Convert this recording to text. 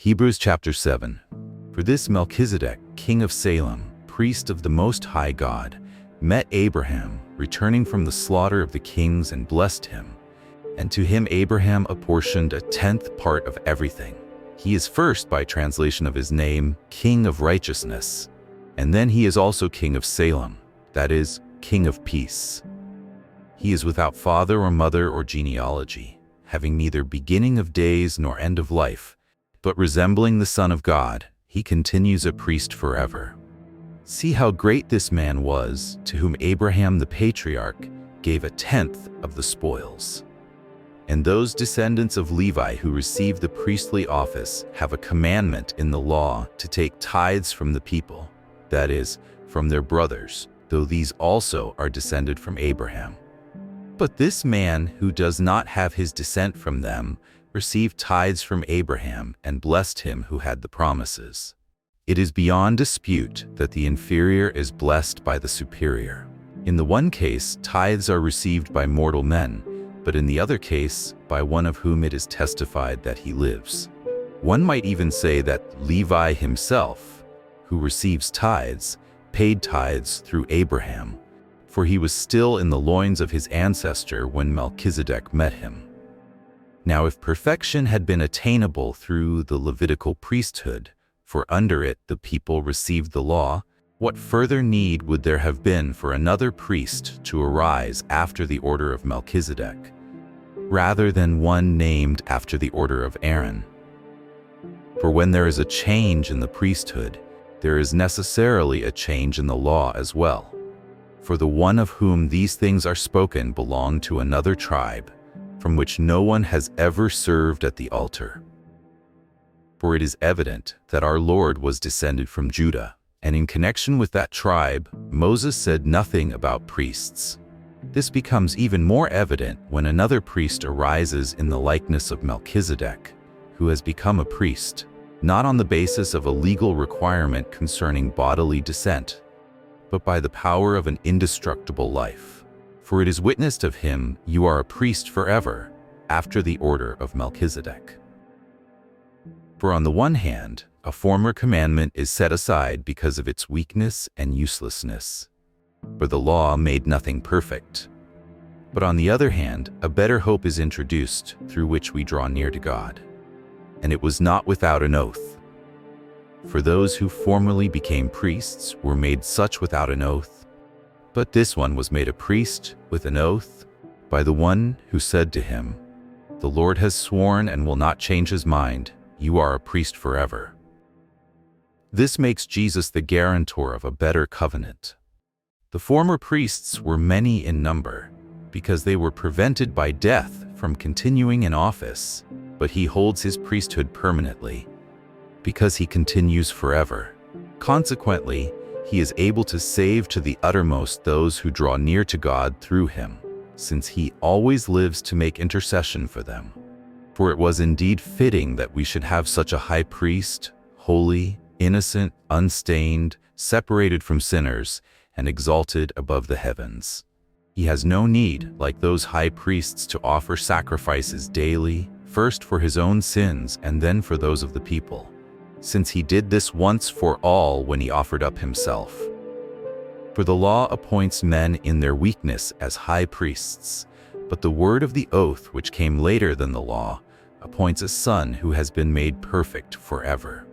Hebrews chapter 7. For this Melchizedek, king of Salem, priest of the Most High God, met Abraham, returning from the slaughter of the kings, and blessed him. And to him Abraham apportioned a tenth part of everything. He is first, by translation of his name, King of Righteousness, and then he is also King of Salem, that is, King of Peace. He is without father or mother or genealogy, having neither beginning of days nor end of life, but resembling the Son of God, he continues a priest forever. See how great this man was, to whom Abraham the patriarch gave a tenth of the spoils. And those descendants of Levi who receive the priestly office have a commandment in the law to take tithes from the people, that is, from their brothers, though these also are descended from Abraham. But this man who does not have his descent from them received tithes from Abraham and blessed him who had the promises. It is beyond dispute that the inferior is blessed by the superior. In the one case, tithes are received by mortal men, but in the other case, by one of whom it is testified that he lives. One might even say that Levi himself, who receives tithes, paid tithes through Abraham, for he was still in the loins of his ancestor when Melchizedek met him. Now if perfection had been attainable through the Levitical priesthood, for under it the people received the law, what further need would there have been for another priest to arise after the order of Melchizedek, rather than one named after the order of Aaron? For when there is a change in the priesthood, there is necessarily a change in the law as well. For the one of whom these things are spoken belonged to another tribe, from which no one has ever served at the altar. For it is evident that our Lord was descended from Judah, and in connection with that tribe, Moses said nothing about priests. This becomes even more evident when another priest arises in the likeness of Melchizedek, who has become a priest, not on the basis of a legal requirement concerning bodily descent, but by the power of an indestructible life. For it is witnessed of him, "You are a priest forever, after the order of Melchizedek." For on the one hand, a former commandment is set aside because of its weakness and uselessness, for the law made nothing perfect. But on the other hand, a better hope is introduced through which we draw near to God. And it was not without an oath. For those who formerly became priests were made such without an oath, but this one was made a priest with an oath by the one who said to him, "The Lord has sworn and will not change his mind, you are a priest forever." This makes Jesus the guarantor of a better covenant. The former priests were many in number, because they were prevented by death from continuing in office, but he holds his priesthood permanently, because he continues forever. Consequently, he is able to save to the uttermost those who draw near to God through him, since he always lives to make intercession for them. For it was indeed fitting that we should have such a high priest, holy, innocent, unstained, separated from sinners, and exalted above the heavens. He has no need, like those high priests, to offer sacrifices daily, first for his own sins and then for those of the people, since he did this once for all when he offered up himself. For the law appoints men in their weakness as high priests, but the word of the oath, which came later than the law, appoints a son who has been made perfect forever.